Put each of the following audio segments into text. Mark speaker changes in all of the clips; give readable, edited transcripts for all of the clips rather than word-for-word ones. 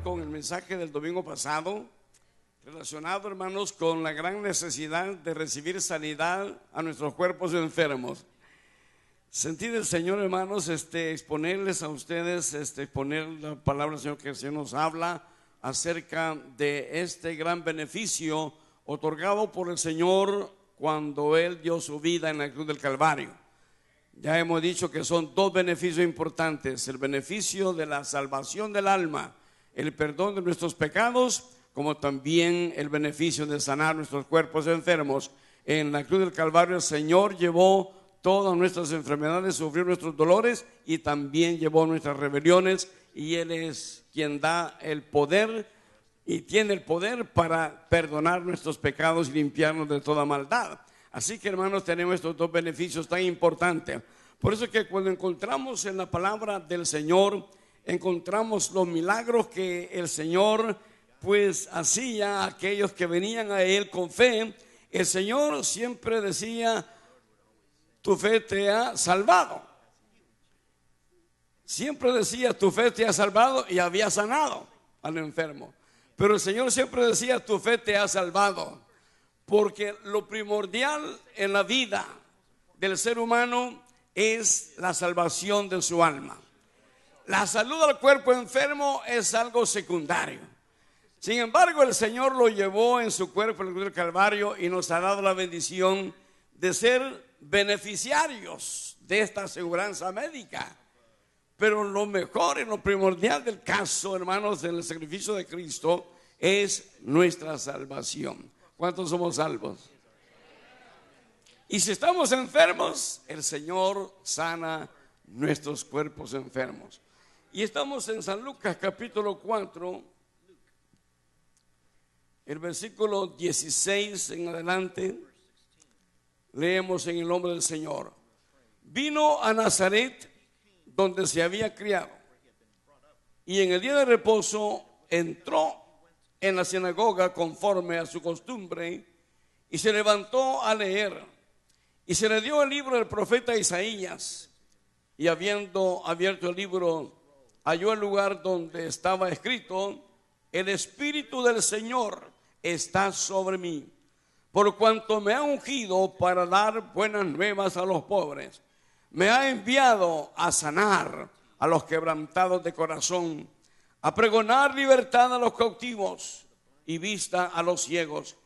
Speaker 1: con el mensaje del domingo pasado, relacionado, hermanos, con la gran necesidad de recibir sanidad a nuestros cuerpos enfermos. Sentí del Señor, hermanos, exponerles a ustedes, exponer la palabra del Señor, que el Señor nos habla acerca de este gran beneficio otorgado por el Señor cuando Él dio su vida en la cruz del Calvario. Ya hemos dicho que son dos beneficios importantes: el beneficio de la salvación del alma, el perdón de nuestros pecados, como también el beneficio de sanar nuestros cuerpos enfermos. En la cruz del Calvario el Señor llevó todas nuestras enfermedades, sufrió nuestros dolores y también llevó nuestras rebeliones, y Él es quien da el poder y tiene el poder para perdonar nuestros pecados y limpiarnos de toda maldad. Así que, hermanos, tenemos estos dos beneficios tan importantes. Por eso que cuando encontramos en la palabra del Señor, encontramos los milagros que el Señor pues hacía a aquellos que venían a Él con fe. El Señor siempre decía: tu fe te ha salvado. Siempre decía: tu fe te ha salvado, y había sanado al enfermo. Pero el Señor siempre decía: tu fe te ha salvado. Porque lo primordial en la vida del ser humano es la salvación de su alma. La salud al cuerpo enfermo es algo secundario. Sin embargo, el Señor lo llevó en su cuerpo en el cruz del Calvario y nos ha dado la bendición de ser beneficiarios de esta aseguranza médica. Pero lo mejor y lo primordial del caso, hermanos, del sacrificio de Cristo es nuestra salvación. ¿Cuántos somos salvos? Y si estamos enfermos, el Señor sana nuestros cuerpos enfermos. Y estamos en San Lucas capítulo 4, el versículo 16 en adelante. Leemos en el nombre del Señor. Vino a Nazaret, donde se había criado, y en el día de reposo entró en la sinagoga conforme a su costumbre, y se levantó a leer. Y se le dio el libro del profeta Isaías, y habiendo abierto el libro, halló el lugar donde estaba escrito: el Espíritu del Señor está sobre mí, por cuanto me ha ungido para dar buenas nuevas a los pobres. Me ha enviado a sanar a los quebrantados de corazón, a pregonar libertad a los cautivos y vista a los ciegos,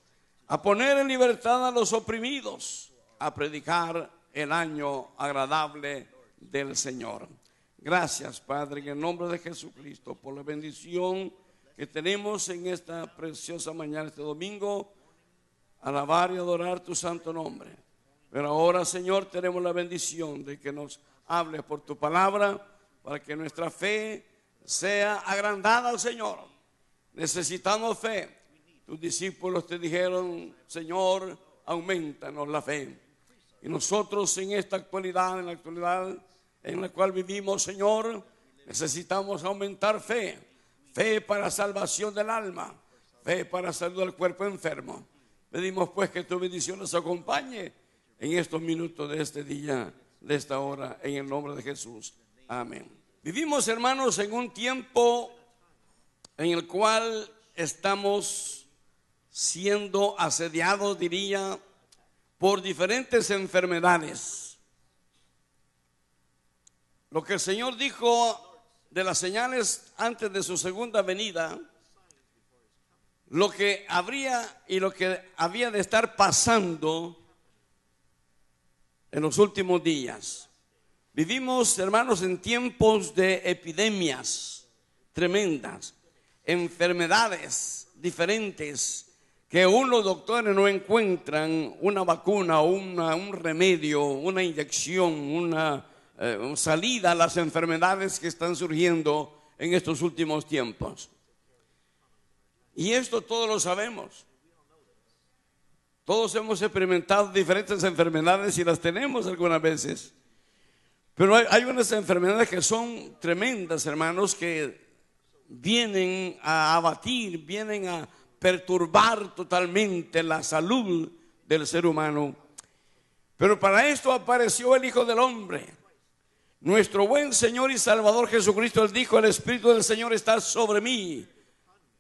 Speaker 1: a poner en libertad a los oprimidos, a predicar el año agradable del Señor. Gracias, Padre, en el nombre de Jesucristo, por la bendición que tenemos en esta preciosa mañana, este domingo, alabar y adorar tu santo nombre. Pero ahora, Señor, tenemos la bendición de que nos hables por tu palabra, para que nuestra fe sea agrandada al Señor. Necesitamos fe. Tus discípulos te dijeron: Señor, aumentanos la fe. Y nosotros en esta actualidad, en la actualidad en la cual vivimos, Señor, necesitamos aumentar fe. Fe para salvación del alma, fe para salud del cuerpo enfermo. Pedimos pues que tu bendición nos acompañe en estos minutos de este día, de esta hora, en el nombre de Jesús. Amén. Vivimos, hermanos, en un tiempo en el cual estamos siendo asediados, diría, por diferentes enfermedades. Lo que el Señor dijo de las señales antes de su segunda venida, lo que habría y lo que había de estar pasando en los últimos días. Vivimos, hermanos, en tiempos de epidemias tremendas, enfermedades diferentes, que aún los doctores no encuentran una vacuna, un remedio, una inyección, una salida a las enfermedades que están surgiendo en estos últimos tiempos. Y esto todos lo sabemos. Todos hemos experimentado diferentes enfermedades y las tenemos algunas veces. Pero hay unas enfermedades que son tremendas, hermanos, que vienen a abatir, vienen a perturbar totalmente la salud del ser humano. Pero para esto apareció el Hijo del Hombre, nuestro buen Señor y Salvador Jesucristo. Él dijo: el Espíritu del Señor está sobre mí,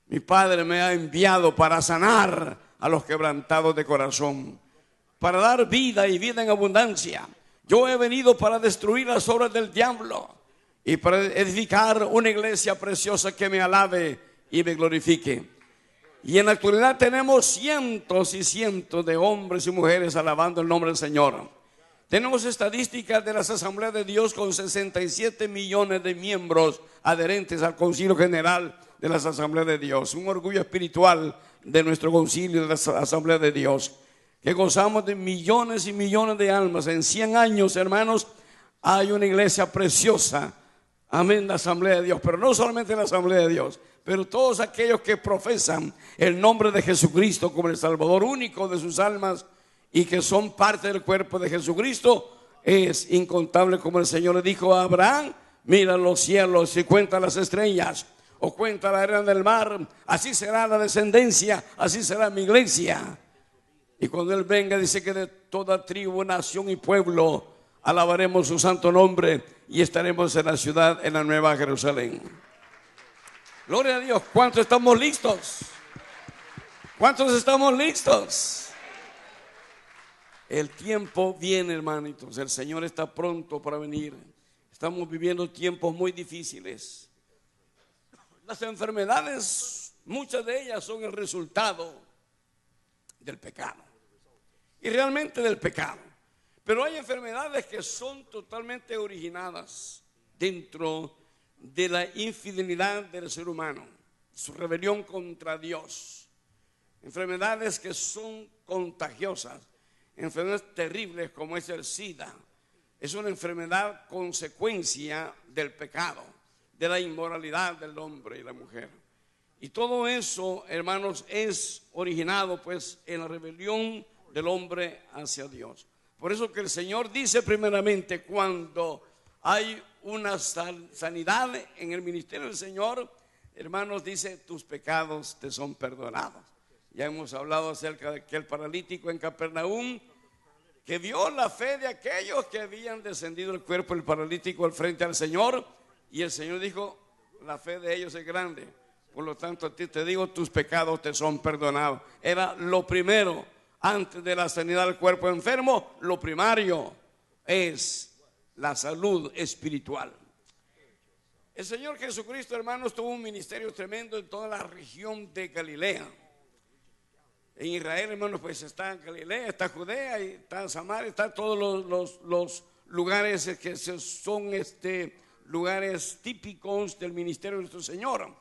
Speaker 1: Mi Padre me ha enviado para sanar a los quebrantados de corazón, para dar vida y vida en abundancia. Yo he venido para destruir las obras del diablo y para edificar una iglesia preciosa que me alabe y me glorifique. Y en la actualidad tenemos cientos y cientos de hombres y mujeres alabando el nombre del Señor. Tenemos estadísticas de las Asambleas de Dios con 67 millones de miembros adherentes al Concilio General de las Asambleas de Dios. Un orgullo espiritual de nuestro concilio de las Asambleas de Dios, que gozamos de millones y millones de almas. En 100 años, hermanos, hay una iglesia preciosa. Amén, la Asamblea de Dios. Pero no solamente la Asamblea de Dios, pero todos aquellos que profesan el nombre de Jesucristo como el Salvador único de sus almas y que son parte del cuerpo de Jesucristo, es incontable. Como el Señor le dijo a Abraham: mira los cielos y cuenta las estrellas, o cuenta la arena del mar. Así será la descendencia, así será mi iglesia. Y cuando Él venga, dice que de toda tribu, nación y pueblo alabaremos su santo nombre y estaremos en la ciudad, en la nueva Jerusalén. Gloria a Dios. ¿Cuántos estamos listos? ¿Cuántos estamos listos? El tiempo viene, hermanitos. El Señor está pronto para venir. Estamos viviendo tiempos muy difíciles. Las enfermedades, muchas de ellas son el resultado del pecado, y realmente del pecado. Pero hay enfermedades que son totalmente originadas dentro de la infidelidad del ser humano, su rebelión contra Dios. Enfermedades que son contagiosas, enfermedades terribles como es el SIDA. Es una enfermedad consecuencia del pecado, de la inmoralidad del hombre y la mujer. Y todo eso, hermanos, es originado pues en la rebelión del hombre hacia Dios. Por eso que el Señor dice primeramente, cuando hay una sanidad en el ministerio del Señor, hermanos, dice: tus pecados te son perdonados. Ya hemos hablado acerca de aquel paralítico en Capernaum, que vio la fe de aquellos que habían descendido el cuerpo del paralítico al frente al Señor, y el Señor dijo: la fe de ellos es grande, por lo tanto a ti te digo, tus pecados te son perdonados. Era lo primero. Antes de la sanidad del cuerpo enfermo, lo primario es la salud espiritual. El Señor Jesucristo, hermanos, tuvo un ministerio tremendo en toda la región de Galilea. En Israel, hermanos, pues está Galilea, está Judea, y está Samaria, está todos los lugares que son lugares típicos del ministerio de nuestro Señor.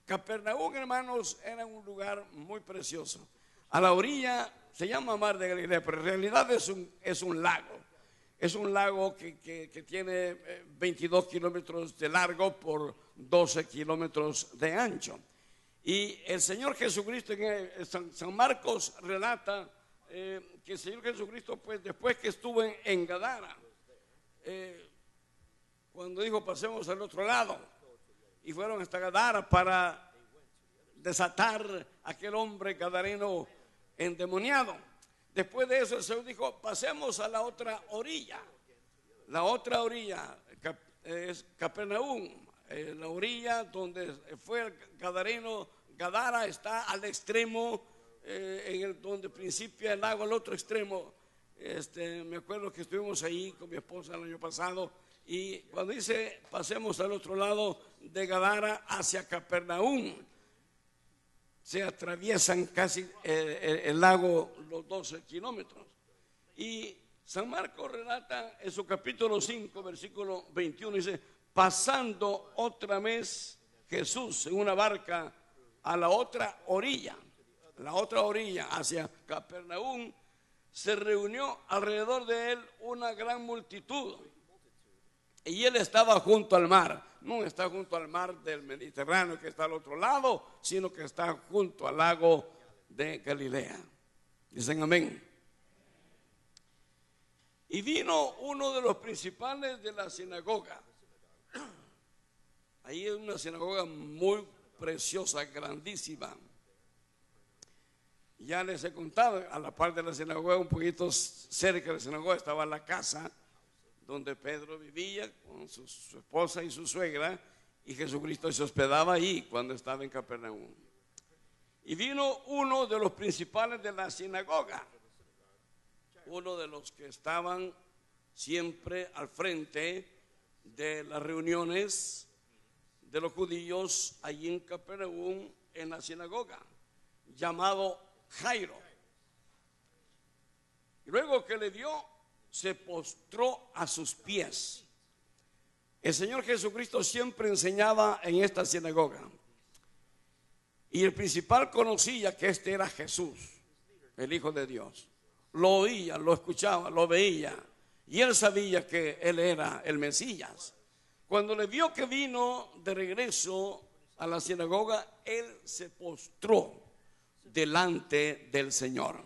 Speaker 1: Capernaum, hermanos, era un lugar muy precioso. A la orilla, se llama Mar de Galilea, pero en realidad es un lago. Es un lago que tiene 22 kilómetros de largo por 12 kilómetros de ancho. Y el Señor Jesucristo, en San Marcos relata que el Señor Jesucristo, pues después que estuvo en Gadara, cuando dijo: pasemos al otro lado, y fueron hasta Gadara para desatar a aquel hombre gadareno endemoniado. Después de eso el Señor dijo: pasemos a la otra orilla. La otra orilla es Capernaum. La orilla donde fue el gadareno. Gadara está al extremo, donde principia el lago, al otro extremo. Me acuerdo que estuvimos ahí con mi esposa el año pasado, y cuando dice pasemos al otro lado de Gadara hacia Capernaum, se atraviesan casi el lago los 12 kilómetros. Y San Marcos relata en su capítulo 5, versículo 21, dice: pasando otra vez Jesús en una barca a la otra orilla hacia Capernaum, se reunió alrededor de él una gran multitud. Y él estaba junto al mar. No está junto al mar del Mediterráneo, que está al otro lado, sino que está junto al lago de Galilea. Dicen amén. Y vino uno de los principales de la sinagoga. Ahí es una sinagoga muy preciosa, grandísima. Ya les he contado, a la par de la sinagoga, un poquito cerca de la sinagoga, estaba la casa donde Pedro vivía con su esposa y su suegra, y Jesucristo se hospedaba ahí cuando estaba en Capernaum. Y vino uno de los principales de la sinagoga, uno de los que estaban siempre al frente de las reuniones de los judíos allí en Capernaum, en la sinagoga, llamado Jairo. Y luego que le vio, se postró a sus pies. El Señor Jesucristo siempre enseñaba en esta sinagoga. Y el principal conocía que este era Jesús, el Hijo de Dios. Lo oía, lo escuchaba, lo veía. Y él sabía que él era el Mesías. Cuando le vio que vino de regreso a la sinagoga, él se postró delante del Señor.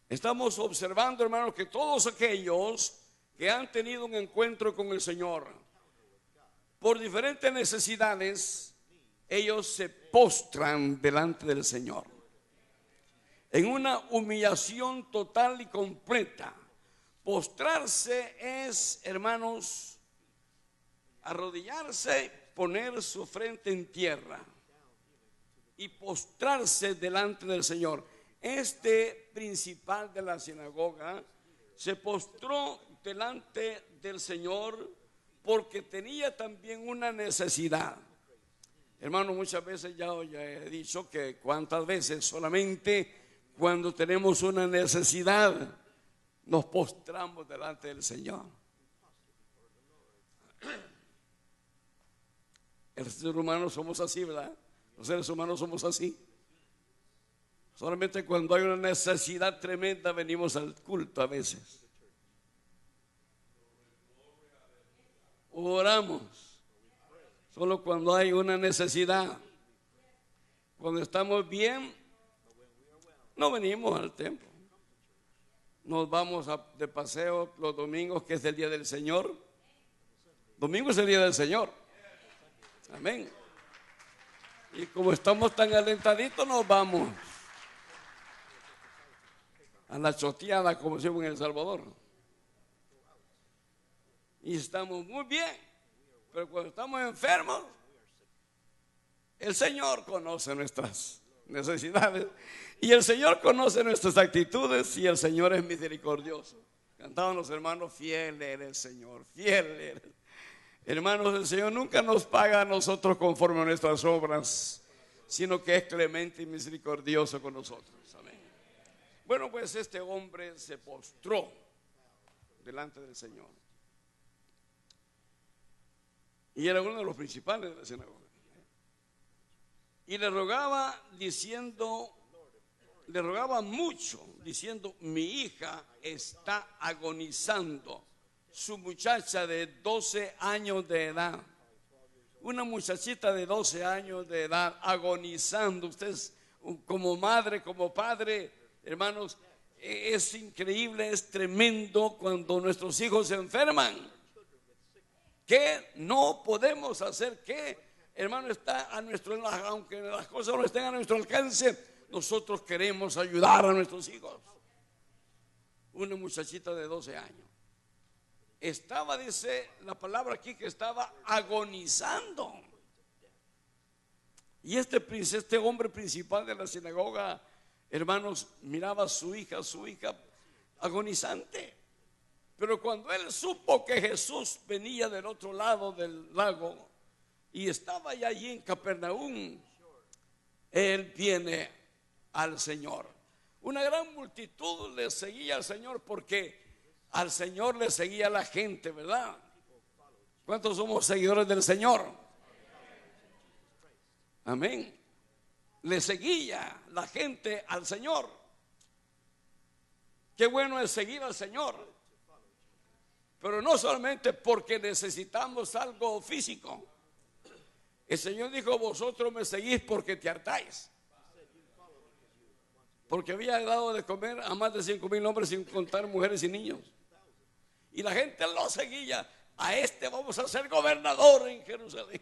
Speaker 1: Estamos observando, hermanos, que todos aquellos que han tenido un encuentro con el Señor por diferentes necesidades, ellos se postran delante del Señor en una humillación total y completa. Postrarse es, hermanos, arrodillarse, poner su frente en tierra y postrarse delante del Señor. Este principal de la sinagoga se postró delante del Señor porque tenía también una necesidad. Hermano, muchas veces ya he dicho que cuántas veces solamente cuando tenemos una necesidad nos postramos delante del Señor. El ser humano somos así, ¿verdad? Los seres humanos somos así. Solamente cuando hay una necesidad tremenda venimos al culto a veces. Oramos solo cuando hay una necesidad. Cuando estamos bien, no venimos al templo. Nos vamos de paseo los domingos, que es el día del Señor. Domingo es el día del Señor. Amén. Y como estamos tan alentaditos, nos vamos a la choteada, como decimos en El Salvador. Y estamos muy bien. Pero cuando estamos enfermos, el Señor conoce nuestras necesidades y el Señor conoce nuestras actitudes y el Señor es misericordioso. Cantaban los hermanos: fiel eres, Señor, fiel eres. Hermanos, el Señor nunca nos paga a nosotros conforme a nuestras obras, sino que es clemente y misericordioso con nosotros. Amén. Bueno, pues este hombre se postró delante del Señor. Y era uno de los principales de la sinagoga. Y le rogaba mucho, diciendo: mi hija está agonizando. Su muchacha de 12 años de edad. Una muchachita de 12 años de edad agonizando. Ustedes como madre, como padre, hermanos, es increíble, es tremendo cuando nuestros hijos se enferman. ¿Qué no podemos hacer? ¿Qué, hermano, está a nuestro, aunque las cosas no estén a nuestro alcance, nosotros queremos ayudar a nuestros hijos? Una muchachita de 12 años. Estaba, dice la palabra aquí, que estaba agonizando. Y este hombre principal de la sinagoga, hermanos, miraba a su hija agonizante. Pero cuando él supo que Jesús venía del otro lado del lago y estaba ya allí en Capernaum, él viene al Señor. Una gran multitud le seguía al Señor porque al Señor le seguía la gente, ¿verdad? ¿Cuántos somos seguidores del Señor? Amén. Le seguía la gente al Señor. Qué bueno es seguir al Señor. Pero no solamente porque necesitamos algo físico. El Señor dijo: vosotros me seguís porque te hartáis. Porque había dado de comer a más de 5,000 hombres, sin contar mujeres y niños. Y la gente lo seguía. A este vamos a ser gobernador en Jerusalén.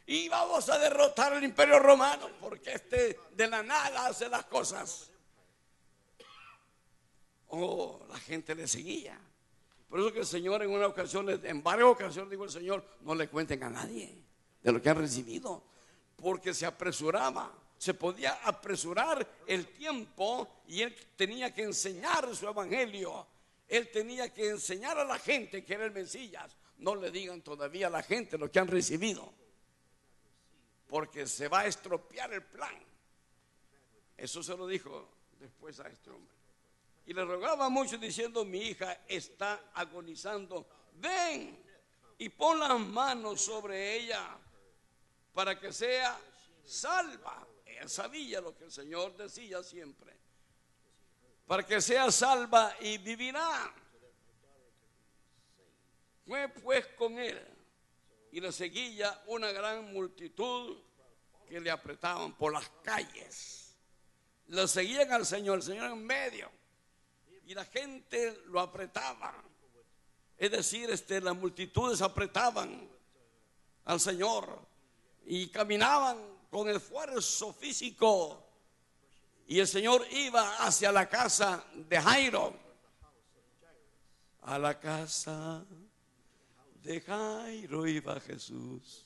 Speaker 1: Y vamos a derrotar al imperio romano, porque este de la nada hace las cosas. Oh, la gente le seguía. Por eso que el Señor en varias ocasiones dijo el Señor: no le cuenten a nadie de lo que han recibido, porque se apresuraba. Se podía apresurar el tiempo y él tenía que enseñar su evangelio. Él tenía que enseñar a la gente que era el Mesías. No le digan todavía a la gente lo que han recibido, porque se va a estropear el plan. Eso se lo dijo después a este hombre. Y le rogaba mucho diciendo: mi hija está agonizando, ven y pon las manos sobre ella para que sea salva. Él sabía lo que el Señor decía siempre: para que sea salva y vivirá. Fue pues con él y le seguía una gran multitud que le apretaban por las calles. Le seguían al Señor, el Señor en medio, y la gente lo apretaba. Es decir, las multitudes apretaban al Señor y caminaban con esfuerzo físico. Y el Señor iba hacia la casa de Jairo. A la casa de Jairo iba Jesús,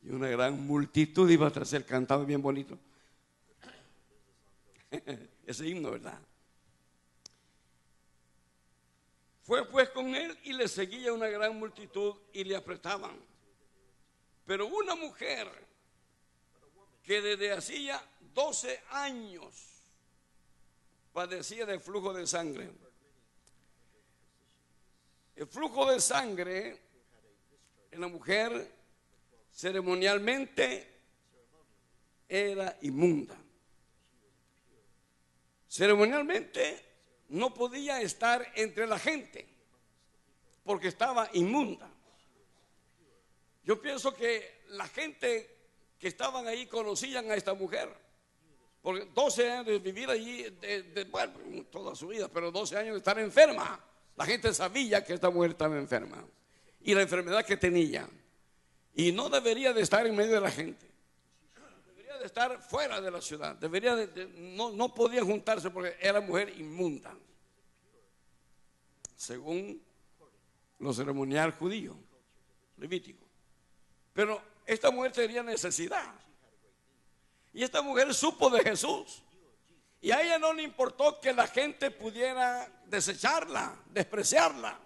Speaker 1: y una gran multitud iba tras él. Cantaba bien bonito ese himno, ¿verdad? Fue pues con él y le seguía una gran multitud y le apretaban. Pero una mujer que desde hacía 12 años padecía de flujo de sangre. El flujo de sangre en la mujer ceremonialmente era inmunda. Ceremonialmente no podía estar entre la gente porque estaba inmunda. Yo pienso que la gente que estaban ahí conocían a esta mujer, porque 12 años de vivir allí, bueno, toda su vida, pero 12 años de estar enferma. La gente sabía que esta mujer estaba enferma y la enfermedad que tenía, y no debería de estar en medio de la gente. Debería de estar fuera de la ciudad. No podía juntarse porque era mujer inmunda, según lo ceremonial judío, levítico. Pero esta mujer tenía necesidad, y esta mujer supo de Jesús, y a ella no le importó que la gente pudiera desecharla, despreciarla.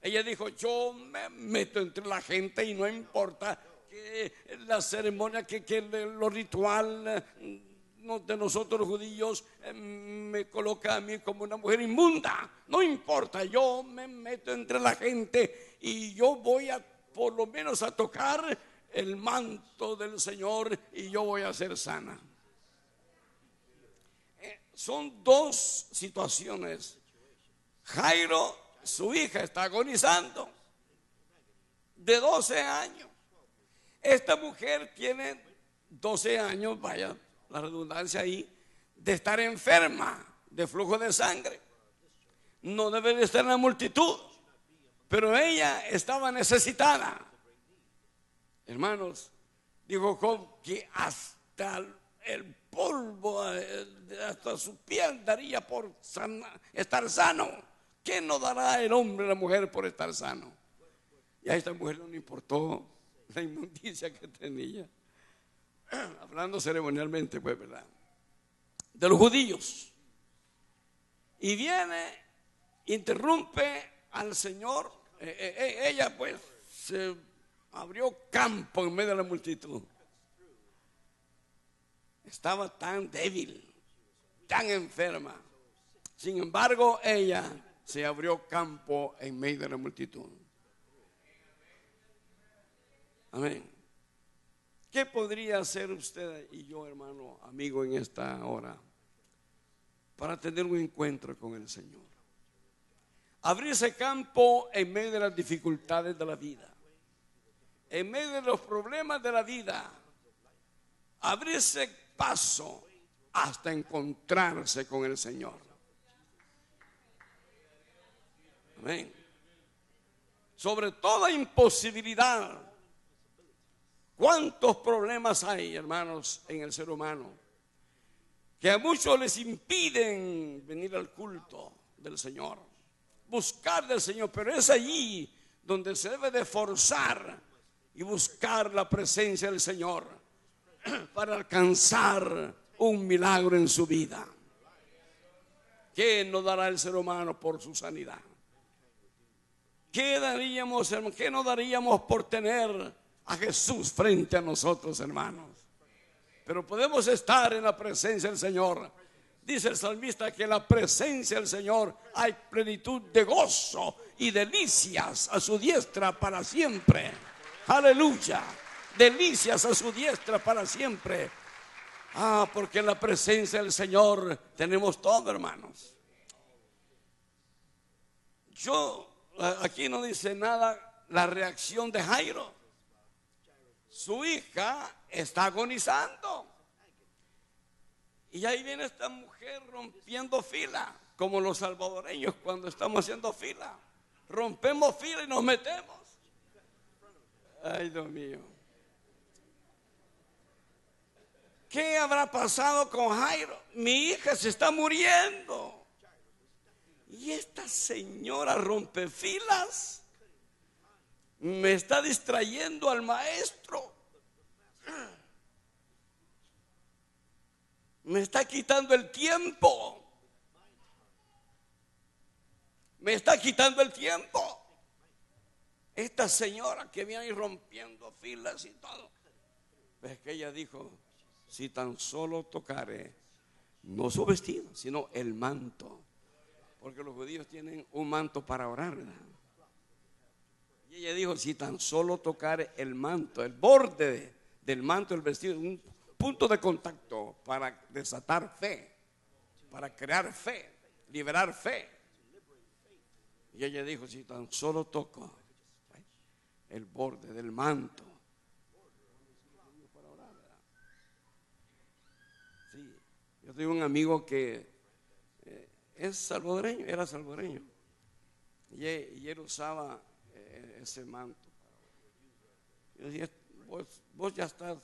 Speaker 1: Ella dijo: yo me meto entre la gente y no importa que la ceremonia, que lo ritual de nosotros los judíos me coloca a mí como una mujer inmunda. No importa, yo me meto entre la gente y yo voy a por lo menos a tocar el manto del Señor y yo voy a ser sana. Son dos situaciones. Jairo, su hija está agonizando de 12 años. Esta mujer tiene 12 años, vaya la redundancia ahí, de estar enferma de flujo de sangre. No debe de estar en la multitud, pero ella estaba necesitada. Hermanos, dijo Job que hasta el polvo, hasta su piel daría por estar sano. ¿Qué no dará el hombre a la mujer por estar sano? Y a esta mujer no le importó la inmundicia que tenía. Hablando ceremonialmente, pues, ¿verdad? De los judíos. Y viene, interrumpe al Señor. Ella pues se abrió campo en medio de la multitud. Estaba tan débil, tan enferma. Sin embargo, ella se abrió campo en medio de la multitud. Amén. ¿Qué podría hacer usted y yo, hermano, amigo, en esta hora para tener un encuentro con el Señor? Abrirse campo en medio de las dificultades de la vida, en medio de los problemas de la vida. Abrirse paso hasta encontrarse con el Señor. Amén. Sobre toda imposibilidad. ¿Cuántos problemas hay, hermanos, en el ser humano? Que a muchos les impiden venir al culto del Señor, buscar del Señor, pero es allí donde se debe de forzar y buscar la presencia del Señor. para alcanzar un milagro en su vida. ¿Qué nos dará el ser humano por su sanidad? ¿Qué daríamos, hermano? ¿Qué nos daríamos por tener a Jesús frente a nosotros, hermanos? Pero podemos estar en la presencia del Señor. Dice el salmista que en la presencia del Señor hay plenitud de gozo y delicias a su diestra para siempre. Aleluya. Delicias a su diestra para siempre. Porque en la presencia del Señor tenemos todo, hermanos. Aquí no dice nada la reacción de Jairo. Su hija está agonizando. Y ahí viene esta mujer rompiendo fila, como los salvadoreños cuando estamos haciendo fila. Rompemos fila y nos metemos. Ay, Dios mío. ¿Qué habrá pasado con Jairo? Mi hija se está muriendo. Y esta señora rompe filas me está distrayendo al maestro. Me está quitando el tiempo. Me está quitando el tiempo. Esta señora que viene ahí rompiendo filas y todo. Es que ella dijo: si tan solo tocare, no su vestido, sino el manto. Porque los judíos tienen un manto para orar, ¿verdad? Y ella dijo: si tan solo tocare el manto, el borde del manto del vestido, un punto de contacto para desatar fe, para crear fe, liberar fe. Y ella dijo: si tan solo toco el borde del manto. Sí, yo tengo un amigo que es salvadoreño, era salvadoreño, y él usaba ese manto. Yo decía: vos ya estás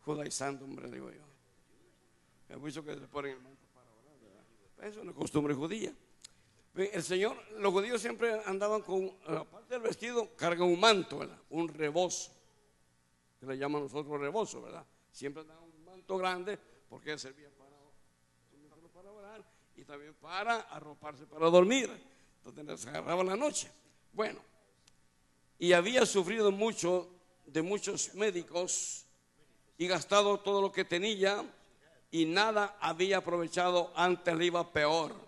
Speaker 1: judaizando, hombre, digo yo. Es mucho que se ponen el manto para orar, ¿verdad? Es una costumbre judía. El Señor, los judíos siempre andaban con, aparte del vestido, cargan un manto, ¿verdad? Un rebozo, que le llaman nosotros rebozo, ¿verdad? Siempre andaban un manto grande porque servía para orar y también para arroparse para dormir. Entonces les agarraba la noche. Bueno, y había sufrido mucho de muchos médicos y gastado todo lo que tenía y nada había aprovechado, antes le iba peor.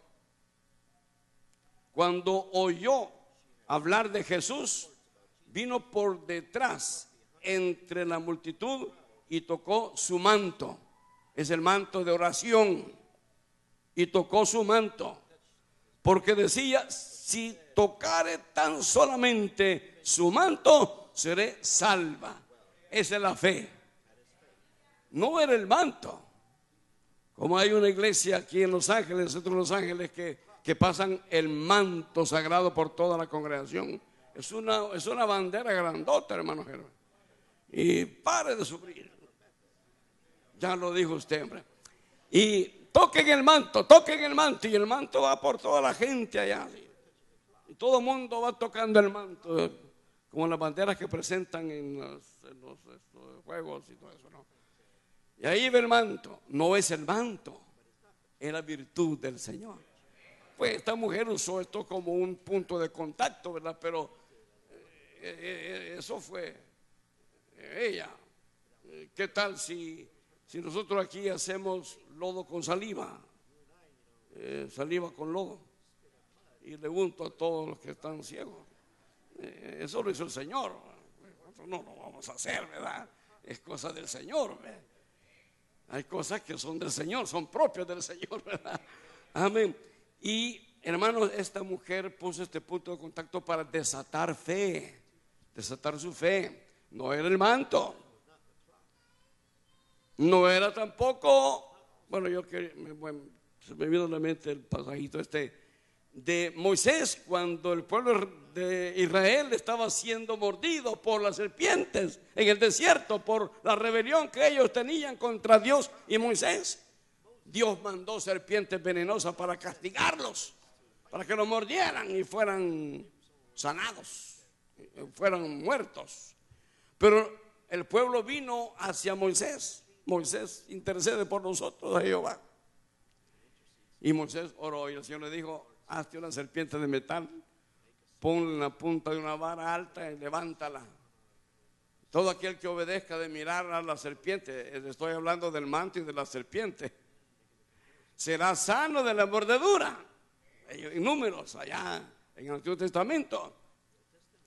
Speaker 1: Cuando oyó hablar de Jesús, vino por detrás entre la multitud y tocó su manto. Es el manto de oración. Y tocó su manto, porque decía: si tocare tan solamente su manto, seré salva. Esa es la fe. No era el manto. Como hay una iglesia aquí en Los Ángeles, centro de Los Ángeles, que pasan el manto sagrado por toda la congregación. Es una bandera grandota, hermano Germán. Y pare de sufrir. Ya lo dijo usted, hombre. Y toquen el manto, y el manto va por toda la gente allá. Y todo el mundo va tocando el manto, como las banderas que presentan en los juegos y todo eso, ¿no? Y ahí ve el manto. No es el manto, es la virtud del Señor. Pues esta mujer usó esto como un punto de contacto, ¿verdad? Pero eso fue ella. ¿Qué tal si nosotros aquí hacemos lodo con saliva? Saliva con lodo. Y le unto a todos los que están ciegos. Eso lo hizo el Señor. Nosotros no lo vamos a hacer, ¿verdad? Es cosa del Señor, ¿verdad? Hay cosas que son del Señor, son propias del Señor, ¿verdad? Amén. Y hermanos, esta mujer puso este punto de contacto para desatar fe, desatar su fe. No era el manto, no era tampoco, bueno, se me vino a la mente el pasajito de Moisés, cuando el pueblo de Israel estaba siendo mordido por las serpientes en el desierto por la rebelión que ellos tenían contra Dios y Moisés. Dios mandó serpientes venenosas para castigarlos, para que los mordieran y fueran sanados, fueran muertos. Pero el pueblo vino hacia Moisés Moisés, intercede por nosotros a Jehová. Y Moisés oró y el Señor le dijo: hazte una serpiente de metal, ponle en la punta de una vara alta y levántala. Todo aquel que obedezca de mirar a la serpiente, estoy hablando del manto y de la serpiente, será sano de la mordedura. En Números, allá en el Antiguo Testamento.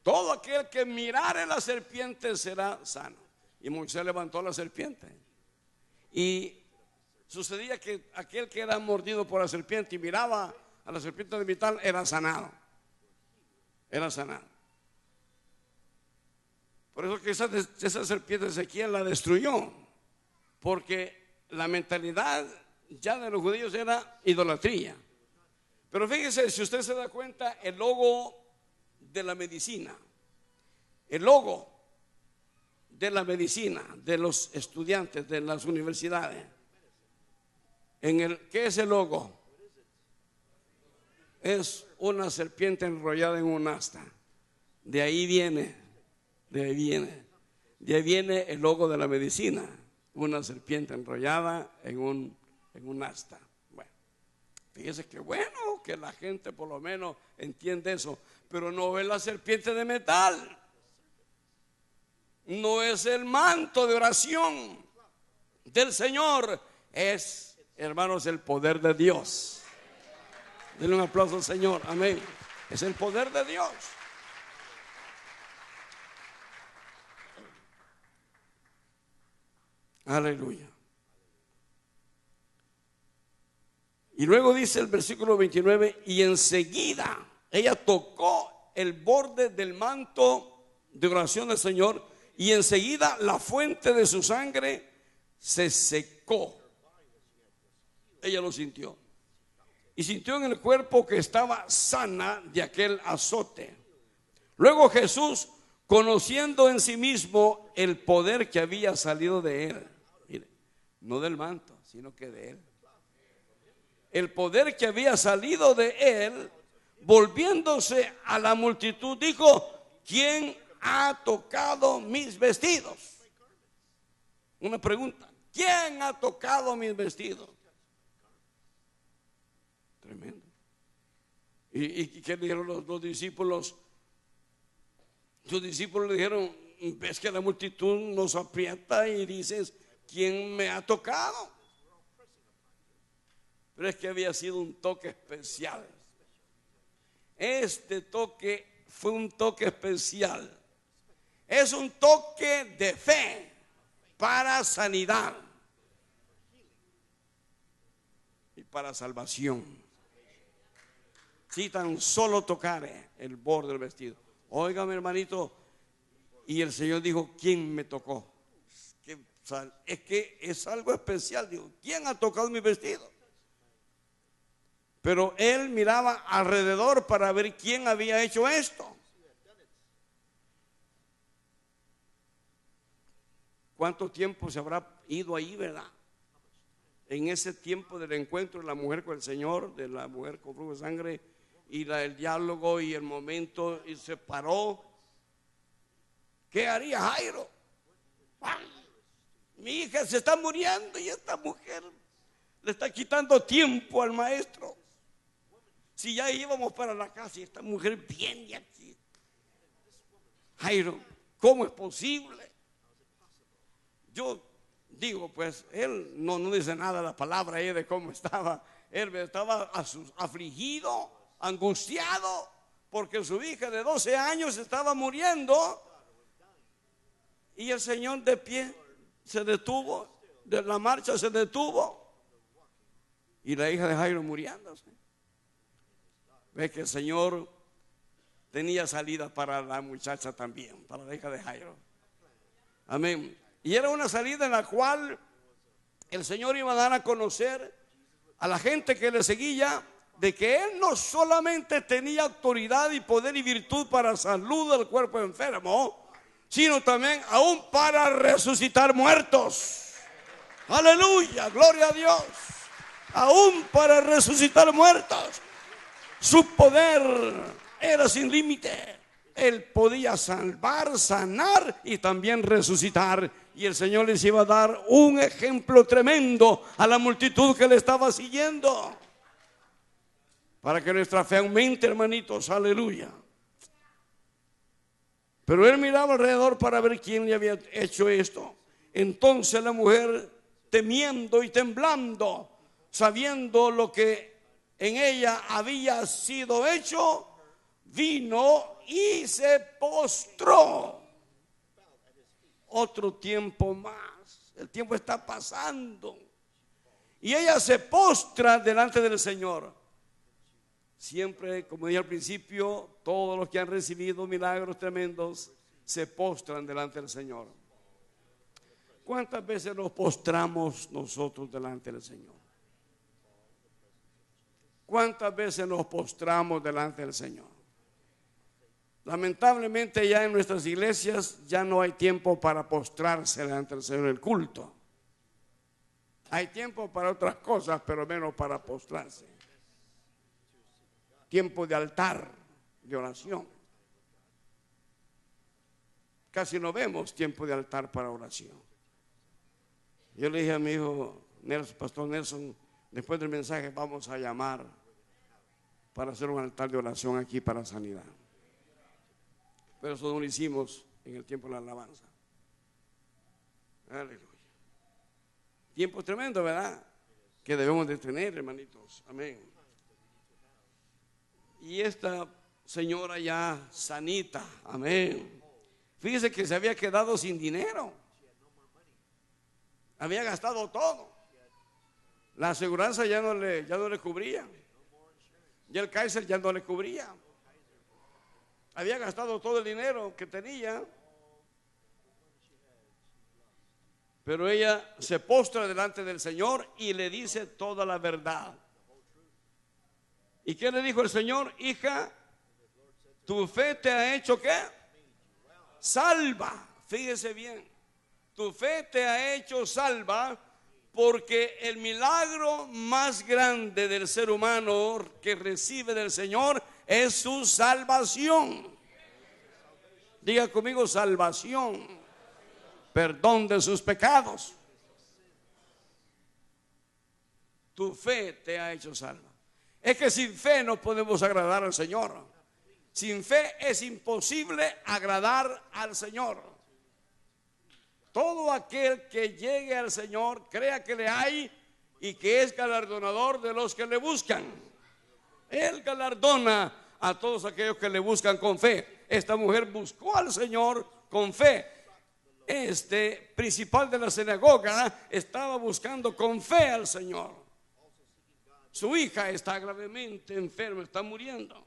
Speaker 1: Todo aquel que mirare la serpiente será sano. Y Moisés levantó la serpiente. Y sucedía que aquel que era mordido por la serpiente y miraba a la serpiente de metal era sanado. Era sanado. Por eso que esa serpiente Ezequiel la destruyó. Porque la mentalidad ya de los judíos era idolatría. Pero fíjese, si usted se da cuenta, el logo de la medicina, el logo de la medicina de los estudiantes de las universidades, ¿qué es el logo? Es una serpiente enrollada en un asta. De ahí viene el logo de la medicina, una serpiente enrollada en un asta. Bueno, fíjese que bueno que la gente por lo menos entiende eso, pero no es la serpiente de metal, no es el manto de oración del Señor, es, hermanos, el poder de Dios. Denle un aplauso al Señor, amén. Es el poder de Dios. Aleluya. Y luego dice el versículo 29: y enseguida ella tocó el borde del manto de oración del Señor, y enseguida la fuente de su sangre se secó. Ella lo sintió. Y sintió en el cuerpo que estaba sana de aquel azote. Luego Jesús, conociendo en sí mismo el poder que había salido de él, mire, no del manto, sino que de él, el poder que había salido de él, volviéndose a la multitud, dijo: ¿quién ha tocado mis vestidos? Una pregunta: ¿quién ha tocado mis vestidos? Tremendo. ¿Y qué dijeron los discípulos? Sus discípulos le dijeron: ves que la multitud nos aprieta y dices: ¿quién me ha tocado? Pero es que había sido un toque especial. Este toque fue un toque especial. Es un toque de fe para sanidad y para salvación. Si tan solo tocare el borde del vestido. Óigame, hermanito. Y el Señor dijo: ¿quién me tocó? Es que es algo especial. Digo, ¿quién ha tocado mi vestido? Pero él miraba alrededor para ver quién había hecho esto. ¿Cuánto tiempo se habrá ido ahí, verdad? En ese tiempo del encuentro de la mujer con el Señor, de la mujer con flujo de sangre, y el diálogo y el momento, y se paró. ¿Qué haría Jairo? Mi hija se está muriendo y esta mujer le está quitando tiempo al maestro. Si ya íbamos para la casa y esta mujer viene aquí. Jairo, ¿cómo es posible? Yo digo, pues él no dice nada la palabra ahí de cómo estaba. Él estaba afligido, angustiado, porque su hija de 12 años estaba muriendo. Y el Señor de pie se detuvo, de la marcha se detuvo, y la hija de Jairo muriéndose. Ve que el Señor tenía salida para la muchacha también, para la hija de Jairo. Amén. Y era una salida en la cual el Señor iba a dar a conocer a la gente que le seguía de que Él no solamente tenía autoridad y poder y virtud para salud del cuerpo enfermo, sino también aún para resucitar muertos. Aleluya, gloria a Dios. Aún para resucitar muertos. Su poder era sin límite. Él podía salvar, sanar y también resucitar. y el Señor les iba a dar un ejemplo tremendo a la multitud que le estaba siguiendo, para que nuestra fe aumente, hermanitos, aleluya. Pero él miraba alrededor para ver quién le había hecho esto. Entonces la mujer, temiendo y temblando, sabiendo lo que en ella había sido hecho, vino y se postró. Otro tiempo más, el tiempo está pasando, y ella se postra delante del Señor. Siempre, como dije al principio, todos los que han recibido milagros tremendos se postran delante del Señor. ¿Cuántas veces nos postramos nosotros delante del Señor? ¿Cuántas veces nos postramos delante del Señor? Lamentablemente ya en nuestras iglesias ya no hay tiempo para postrarse delante del Señor en el culto. Hay tiempo para otras cosas, pero menos para postrarse. Tiempo de altar, de oración. Casi no vemos tiempo de altar para oración. Yo le dije a mi hijo Nelson, Pastor Nelson, después del mensaje vamos a llamar para hacer un altar de oración aquí para sanidad. Pero eso no lo hicimos en el tiempo de la alabanza. Aleluya. Tiempo tremendo, ¿verdad? Que debemos de tener, hermanitos. Amén. Y esta señora ya sanita, amén. Fíjese que se había quedado sin dinero. Había gastado todo. La aseguranza ya no le cubría. Ya el Kaiser ya no le cubría. Había gastado todo el dinero que tenía. Pero ella se postra delante del Señor y le dice toda la verdad. ¿Y qué le dijo el Señor? Hija, tu fe te ha hecho ¿qué? Salva. Fíjese bien, tu fe te ha hecho salva, porque el milagro más grande del ser humano que recibe del Señor es su salvación. Diga conmigo, salvación, perdón de sus pecados. Tu fe te ha hecho salva. Es que sin fe no podemos agradar al Señor. Sin fe es imposible agradar al Señor. Todo aquel que llegue al Señor, crea que le hay y que es galardonador de los que le buscan. Él galardona a todos aquellos que le buscan con fe. Esta mujer buscó al Señor con fe. Este principal de la sinagoga estaba buscando con fe al Señor. Su hija está gravemente enferma, está muriendo.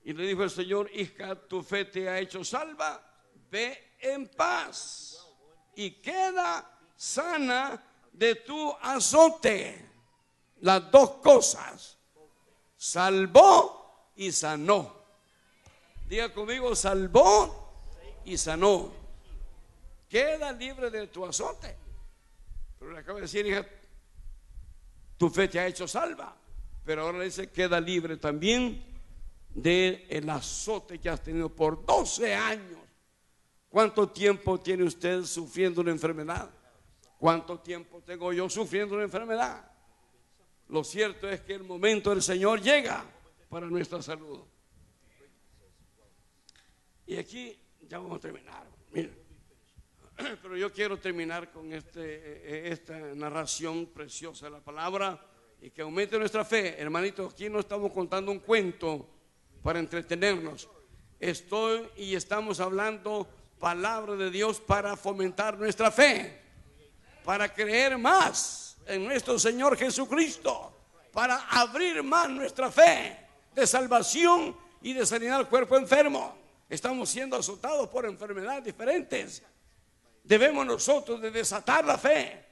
Speaker 1: Y le dijo el Señor, hija, tu fe te ha hecho salva, ve en paz y queda sana de tu azote. Las dos cosas, salvó y sanó. Diga conmigo, salvó y sanó. Queda libre de tu azote. Pero le acabo de decir, hija, tu fe te ha hecho salva, pero ahora le dice, queda libre también del azote que has tenido por 12 años. ¿Cuánto tiempo tiene usted sufriendo una enfermedad? ¿Cuánto tiempo tengo yo sufriendo una enfermedad? Lo cierto es que el momento del Señor llega para nuestra salud. Y aquí ya vamos a terminar. Miren. Pero yo quiero terminar con esta narración preciosa de la palabra y que aumente nuestra fe. Hermanitos, aquí no estamos contando un cuento para entretenernos. Estamos hablando palabra de Dios para fomentar nuestra fe, para creer más en nuestro Señor Jesucristo, para abrir más nuestra fe de salvación y de sanidad al cuerpo enfermo. Estamos siendo azotados por enfermedades diferentes. Debemos nosotros de desatar la fe.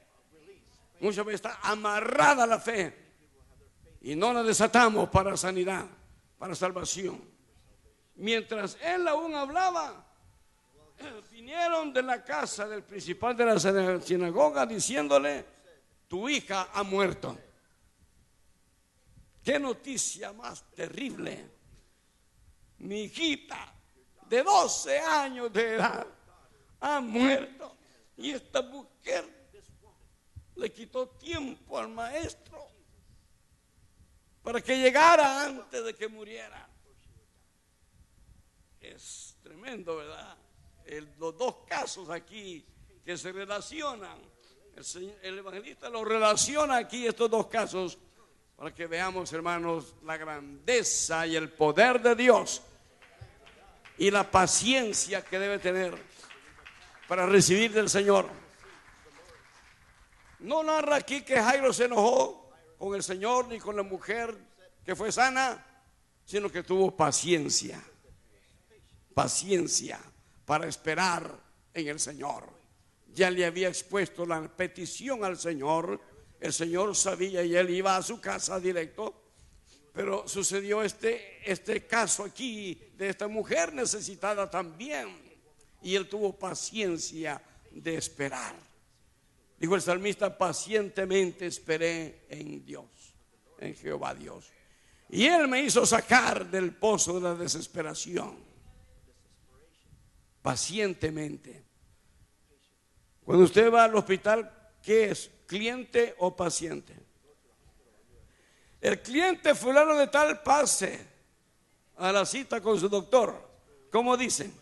Speaker 1: Muchas veces está amarrada la fe y no la desatamos para sanidad, para salvación. Mientras él aún hablaba, vinieron de la casa del principal de la sinagoga diciéndole, tu hija ha muerto. Qué noticia más terrible. Mi hijita de 12 años de edad ha muerto. Y esta mujer le quitó tiempo al maestro para que llegara antes de que muriera. Es tremendo, ¿verdad? Los dos casos aquí que se relacionan, el evangelista lo relaciona aquí, estos dos casos, para que veamos, hermanos, la grandeza y el poder de Dios y la paciencia que debe tener para recibir del Señor. No narra aquí que Jairo se enojó con el Señor ni con la mujer que fue sana, sino que tuvo paciencia. Paciencia para esperar en el Señor. Ya le había expuesto la petición al Señor. El Señor sabía y él iba a su casa directo. Pero sucedió este caso aquí de esta mujer necesitada también. Y él tuvo paciencia de esperar. Dijo el salmista: pacientemente esperé en Dios, en Jehová Dios. Y él me hizo sacar del pozo de la desesperación. Pacientemente. Cuando usted va al hospital, ¿qué es? ¿Cliente o paciente? El cliente fulano de tal pase a la cita con su doctor. ¿Cómo dicen?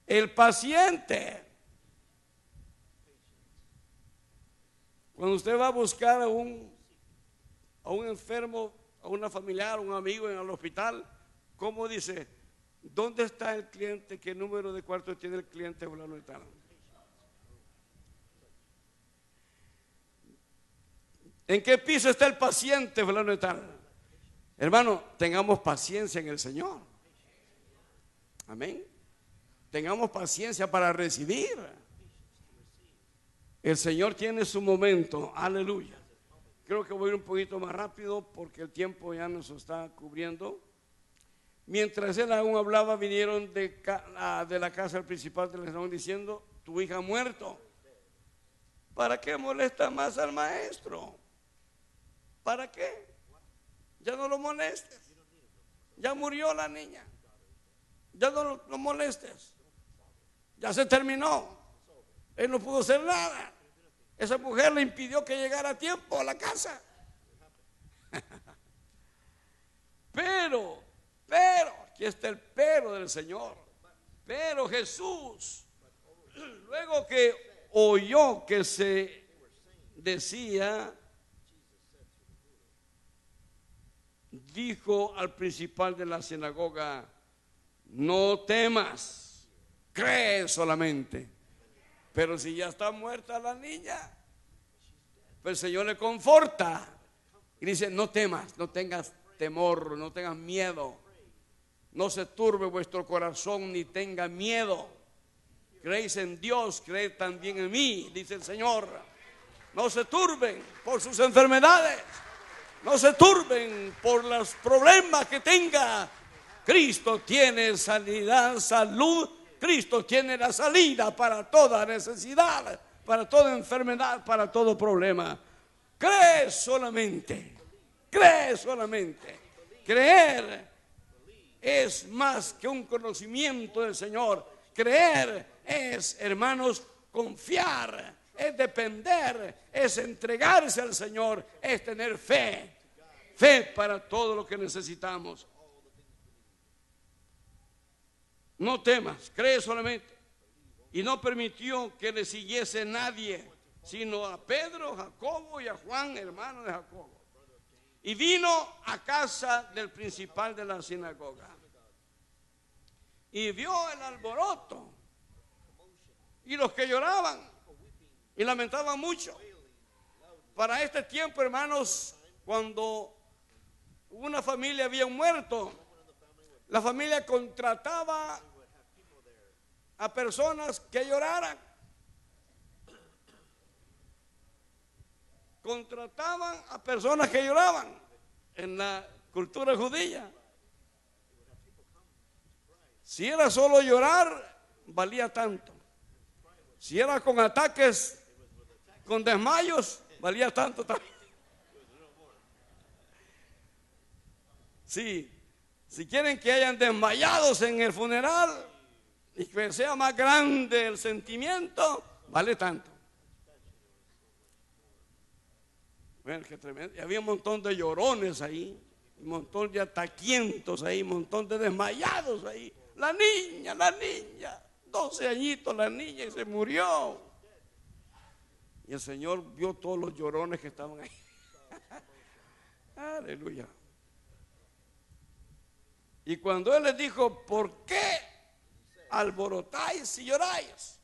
Speaker 1: El paciente. Cuando usted va a buscar a un enfermo, a una familiar, a un amigo en el hospital, ¿cómo dice? ¿Dónde está el cliente? ¿Qué número de cuarto tiene el cliente fulano de tal? ¿En qué piso está el paciente fulano de tal? Hermano, tengamos paciencia en el Señor. Amén. Tengamos paciencia para recibir. El Señor tiene su momento. Aleluya. Creo que voy a ir un poquito más rápido porque el tiempo ya nos está cubriendo. Mientras él aún hablaba, vinieron de la casa del principal del estaban diciendo: tu hija ha muerto. ¿Para qué molesta más al maestro? ¿Para qué? Ya no lo molestes. Ya murió la niña. Ya no lo molestes. Ya se terminó. Él no pudo hacer nada. Esa mujer le impidió que llegara a tiempo a la casa. Pero, aquí está el pero del Señor. Pero Jesús, luego que oyó que se decía, dijo al principal de la sinagoga: no temas, cree solamente. Pero si ya está muerta la niña, pues el Señor le conforta y dice: no temas, no tengas temor, no tengas miedo, no se turbe vuestro corazón ni tenga miedo. Creéis en Dios, creed también en mí, dice el Señor. No se turben por sus enfermedades, no se turben por los problemas que tenga. Cristo tiene sanidad, salud. Cristo tiene la salida para toda necesidad, para toda enfermedad, para todo problema. Cree solamente, cree solamente. Creer es más que un conocimiento del Señor. Creer es, hermanos, confiar, es depender, es entregarse al Señor, es tener fe. Fe para todo lo que necesitamos. No temas, cree solamente. Y no permitió que le siguiese nadie, sino a Pedro, Jacobo y a Juan, hermano de Jacobo. Y vino a casa del principal de la sinagoga. Y vio el alboroto y los que lloraban y lamentaban mucho. Para este tiempo, hermanos, cuando una familia había muerto, la familia contrataba a personas que lloraran. Contrataban a personas que lloraban en la cultura judía. Si era solo llorar, valía tanto. Si era con ataques, con desmayos, valía tanto también. Sí. Si quieren que hayan desmayados en el funeral, Y que sea más grande el sentimiento, vale tanto. Bueno, qué tremendo. Y había un montón de llorones ahí, un montón de ataquientos ahí, un montón de desmayados ahí. La niña, 12 añitos la niña y se murió. Y el Señor vio todos los llorones que estaban ahí. Aleluya. Y cuando Él les dijo, ¿por qué alborotáis y lloráis?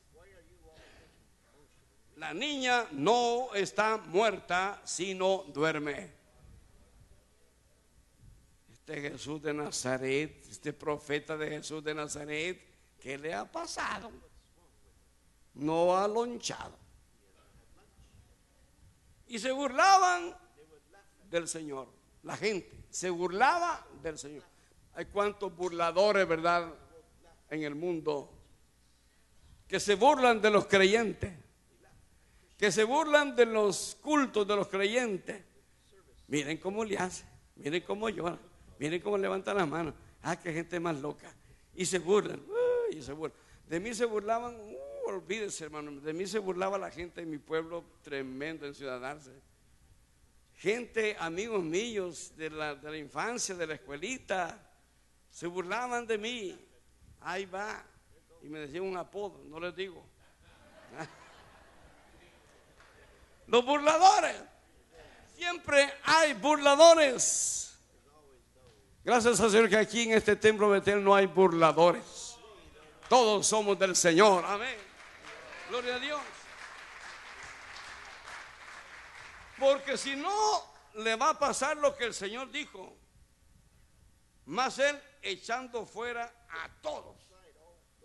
Speaker 1: La niña no está muerta, sino duerme. Este Jesús de Nazaret, este profeta de Jesús de Nazaret, ¿qué le ha pasado? No ha lonchado. Y se burlaban del Señor. La gente se burlaba del Señor. Hay cuantos burladores, ¿verdad?, en el mundo, que se burlan de los creyentes, que se burlan de los cultos de los creyentes. Miren cómo le hace, miren cómo llora, miren cómo levanta las manos. Qué gente más loca. Y se burlan, y se burlan. De mí se burlaban, olvídese, hermano, de mí se burlaba la gente en mi pueblo tremendo en Ciudad Arce. Gente, amigos míos de la infancia, de la escuelita, se burlaban de mí. Ahí va. Y me decían un apodo, no les digo. Los burladores. Siempre hay burladores. Gracias al Señor que aquí en este templo de Betel no hay burladores. Todos somos del Señor. Amén. Gloria a Dios. Porque si no, le va a pasar lo que el Señor dijo. Más Él echando fuera a todos.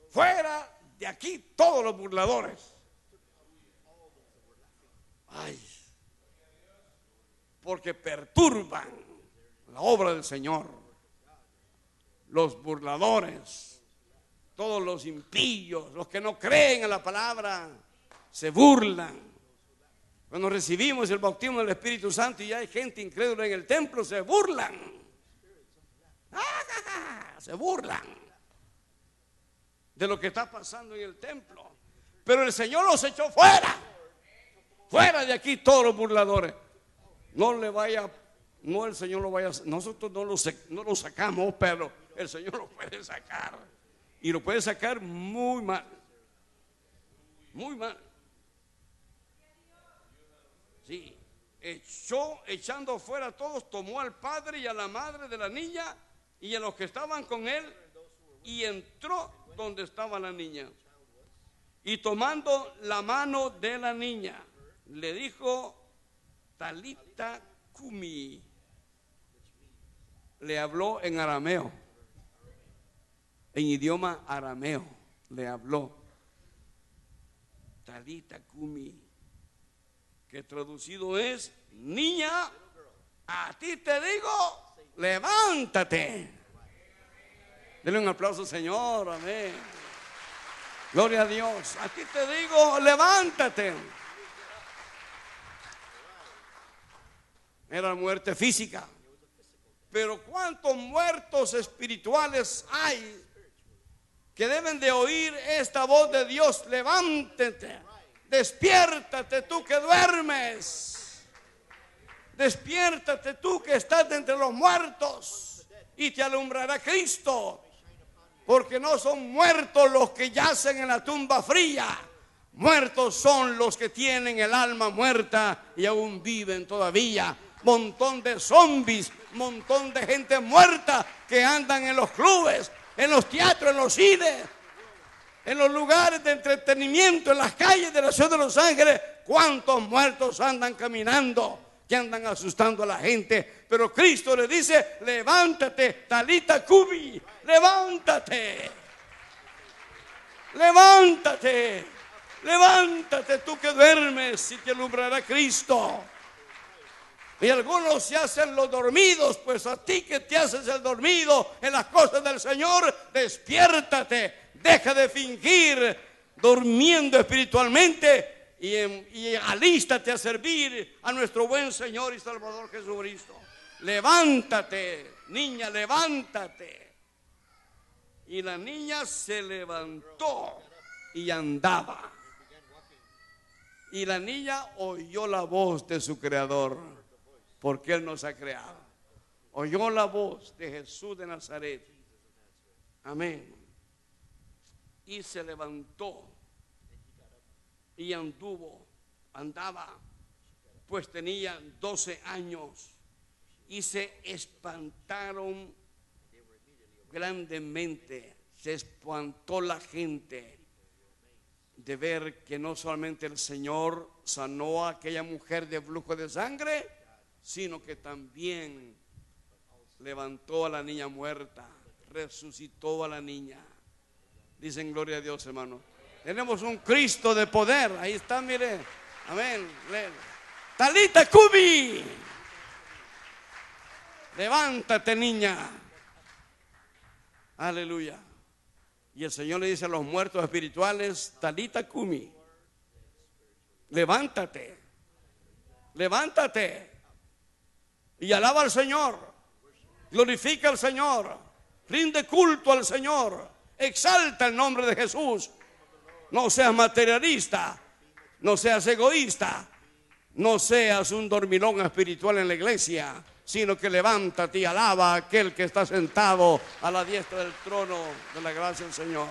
Speaker 1: Fuera de aquí todos los burladores. Ay, porque perturban la obra del Señor. Los burladores, todos los impíos, los que no creen en la palabra, se burlan. Cuando recibimos el bautismo del Espíritu Santo y hay gente incrédula en el templo, se burlan. Se burlan de lo que está pasando en el templo. Pero el Señor los echó fuera. Fuera de aquí todos los burladores. No le vaya, no el Señor lo vaya, nosotros no lo sacamos, pero el Señor lo puede sacar. Y lo puede sacar muy mal. Muy mal. Sí, echando fuera a todos, tomó al padre y a la madre de la niña y a los que estaban con él y entró donde estaba la niña. Y tomando la mano de la niña, le dijo, Talita Kumi. Le habló en arameo, en idioma arameo, le habló. Talita Kumi, que traducido es, niña, a ti te digo, levántate. Denle un aplauso, Señor, amén. Gloria a Dios. A ti te digo, levántate. Era muerte física. Pero cuántos muertos espirituales hay que deben de oír esta voz de Dios. Levántate, despiértate tú que duermes. Despiértate tú que estás de entre los muertos y te alumbrará Cristo. Porque no son muertos los que yacen en la tumba fría. Muertos son los que tienen el alma muerta y aún viven todavía. Montón de zombies, montón de gente muerta que andan en los clubes, en los teatros, en los cines, en los lugares de entretenimiento, en las calles de la ciudad de Los Ángeles. ¿Cuántos muertos andan caminando? Que andan asustando a la gente. Pero Cristo le dice, levántate, Talita Kumi, levántate. Levántate, levántate tú que duermes y te alumbrará Cristo. Y algunos se hacen los dormidos, pues a ti que te haces el dormido en las cosas del Señor, despiértate, deja de fingir durmiendo espiritualmente y alístate a servir a nuestro buen Señor y Salvador Jesucristo. Levántate, niña, levántate. Y la niña se levantó y andaba. Y la niña oyó la voz de su creador, porque Él nos ha creado. Oyó la voz de Jesús de Nazaret. Amén. Y se levantó y andaba, pues tenía 12 años. Y se espantaron grandemente, se espantó la gente de ver que no solamente el Señor sanó a aquella mujer de flujo de sangre, sino que también levantó a la niña muerta, resucitó a la niña. Dicen gloria a Dios, hermano. Tenemos un Cristo de poder. Ahí está, mire. Amén. Talita Cumi, levántate, niña. Aleluya. Y el Señor le dice a los muertos espirituales: Talita Cumi, levántate, levántate y alaba al Señor, glorifica al Señor, rinde culto al Señor, exalta el nombre de Jesús. No seas materialista, no seas egoísta, no seas un dormilón espiritual en la iglesia, sino que levántate y alaba a aquel que está sentado a la diestra del trono de la gracia del Señor.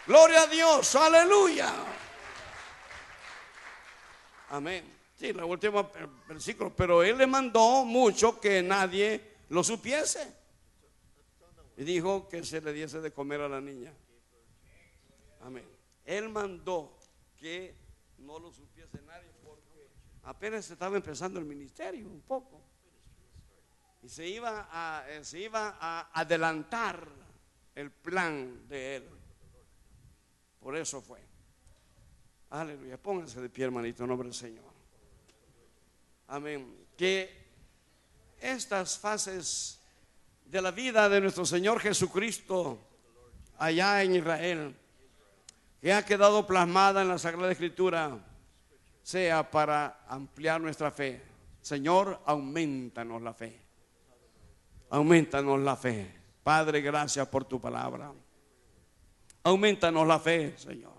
Speaker 1: Gloria a Dios, aleluya. Amén. Sí, la última versículo. Pero Él le mandó mucho que nadie lo supiese. Y dijo que se le diese de comer a la niña. Amén. Él mandó que no lo supiese nadie, porque apenas estaba empezando el ministerio un poco. Y se iba a adelantar el plan de Él. Por eso fue. Aleluya. Pónganse de pie, hermanito, en nombre del Señor. Amén. Que estas fases de la vida de nuestro Señor Jesucristo allá en Israel, que ha quedado plasmada en la Sagrada Escritura, sea para ampliar nuestra fe. Señor, aumentanos la fe. Aumentanos la fe. Padre, gracias por tu palabra. Aumentanos la fe, Señor.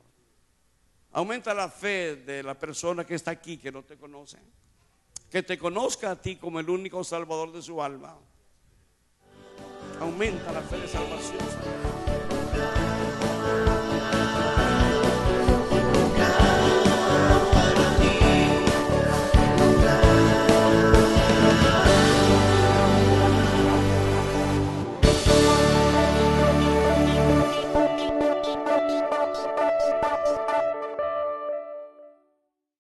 Speaker 1: Aumenta la fe de la persona que está aquí, que no te conoce. Que te conozca a ti como el único salvador de su alma. Aumenta la fe de salvación, Señor.